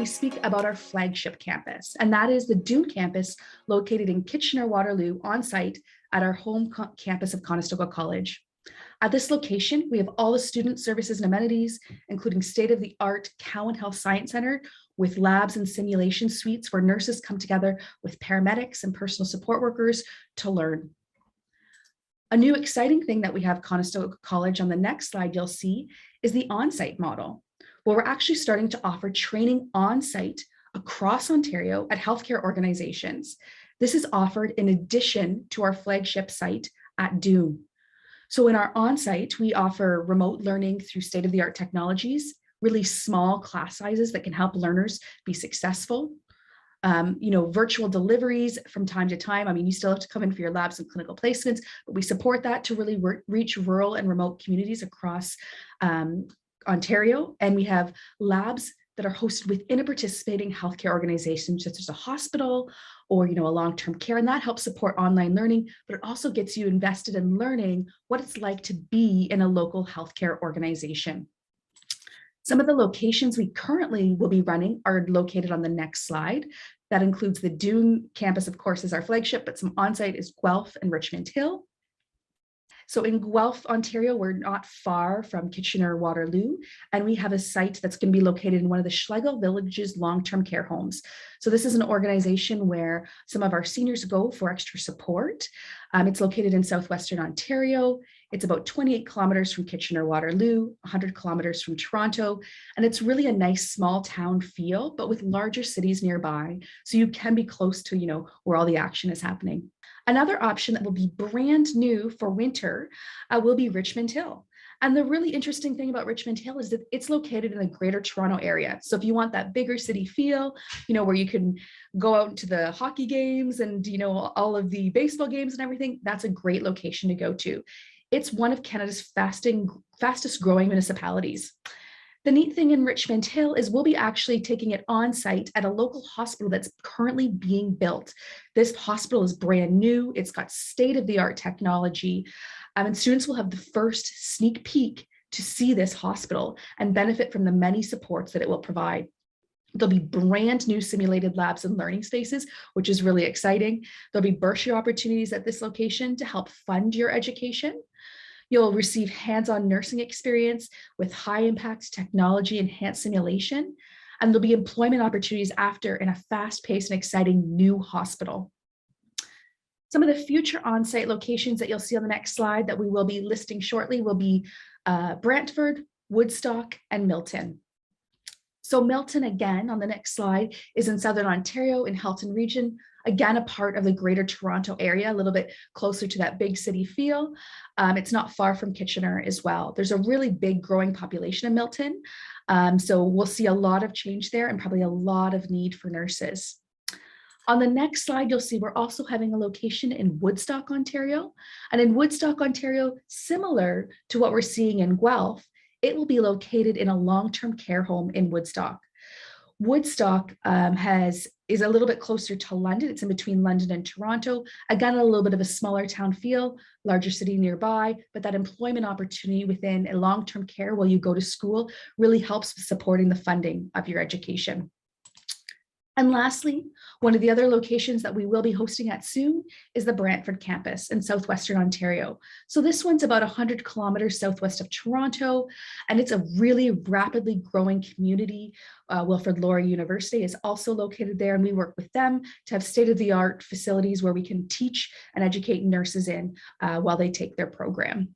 we speak about our flagship campus, and that is the Dune campus located in Kitchener-Waterloo on site at our home campus of Conestoga College. At this location, we have all the student services and amenities, including state-of-the-art Cowan Health Science Center with labs and simulation suites where nurses come together with paramedics and personal support workers to learn. A new exciting thing that we have Conestoga College on the next slide you'll see is the on-site model, where we're actually starting to offer training on-site across Ontario at healthcare organizations. This is offered in addition to our flagship site at Dune. So in our on-site, we offer remote learning through state-of-the-art technologies, really small class sizes that can help learners be successful. Virtual deliveries from time to time. I mean, you still have to come in for your labs and clinical placements, but we support that to really reach rural and remote communities across Ontario. And we have labs that are hosted within a participating healthcare organization, such as a hospital or a long-term care, and that helps support online learning, but it also gets you invested in learning what it's like to be in a local healthcare organization. Some of the locations we currently will be running are located on the next slide. That includes the Dune campus, of course, is our flagship, but some on-site is Guelph and Richmond Hill. So in Guelph, Ontario, we're not far from Kitchener-Waterloo, and we have a site that's going to be located in one of the Schlegel Village's long-term care homes. So this is an organization where some of our seniors go for extra support. It's located in southwestern Ontario. It's about 28 kilometers from Kitchener-Waterloo, 100 kilometers from Toronto, and it's really a nice small town feel, but with larger cities nearby, so you can be close to where all the action is happening. Another option that will be brand new for winter will be Richmond Hill. And the really interesting thing about Richmond Hill is that it's located in the Greater Toronto area. So if you want that bigger city feel, where you can go out to the hockey games and, all of the baseball games and everything, that's a great location to go to. It's one of Canada's fastest growing municipalities. The neat thing in Richmond Hill is we'll be actually taking it on site at a local hospital that's currently being built. This hospital is brand new. It's got state-of-the-art technology, and students will have the first sneak peek to see this hospital and benefit from the many supports that it will provide. There'll be brand new simulated labs and learning spaces, which is really exciting. There'll be bursary opportunities at this location to help fund your education. You'll receive hands-on nursing experience with high-impact technology enhanced simulation, and there'll be employment opportunities after in a fast-paced and exciting new hospital. Some of the future on-site locations that you'll see on the next slide that we will be listing shortly will be Brantford, Woodstock, and Milton. So Milton, again, on the next slide, is in Southern Ontario in Halton Region, again, a part of the Greater Toronto area, a little bit closer to that big city feel. It's not far from Kitchener as well. There's a really big growing population in Milton. So we'll see a lot of change there and probably a lot of need for nurses. On the next slide, you'll see we're also having a location in Woodstock, Ontario. And in Woodstock, Ontario, similar to what we're seeing in Guelph, it will be located in a long-term care home in Woodstock. Woodstock is a little bit closer to London. It's in between London and Toronto. Again, a little bit of a smaller town feel, larger city nearby, but that employment opportunity within a long-term care while you go to school really helps with supporting the funding of your education. And lastly, one of the other locations that we will be hosting at soon is the Brantford campus in southwestern Ontario. So this one's about 100 kilometers southwest of Toronto, and it's a really rapidly growing community. Wilfrid Laurier University is also located there, and we work with them to have state-of-the-art facilities where we can teach and educate nurses in while they take their program.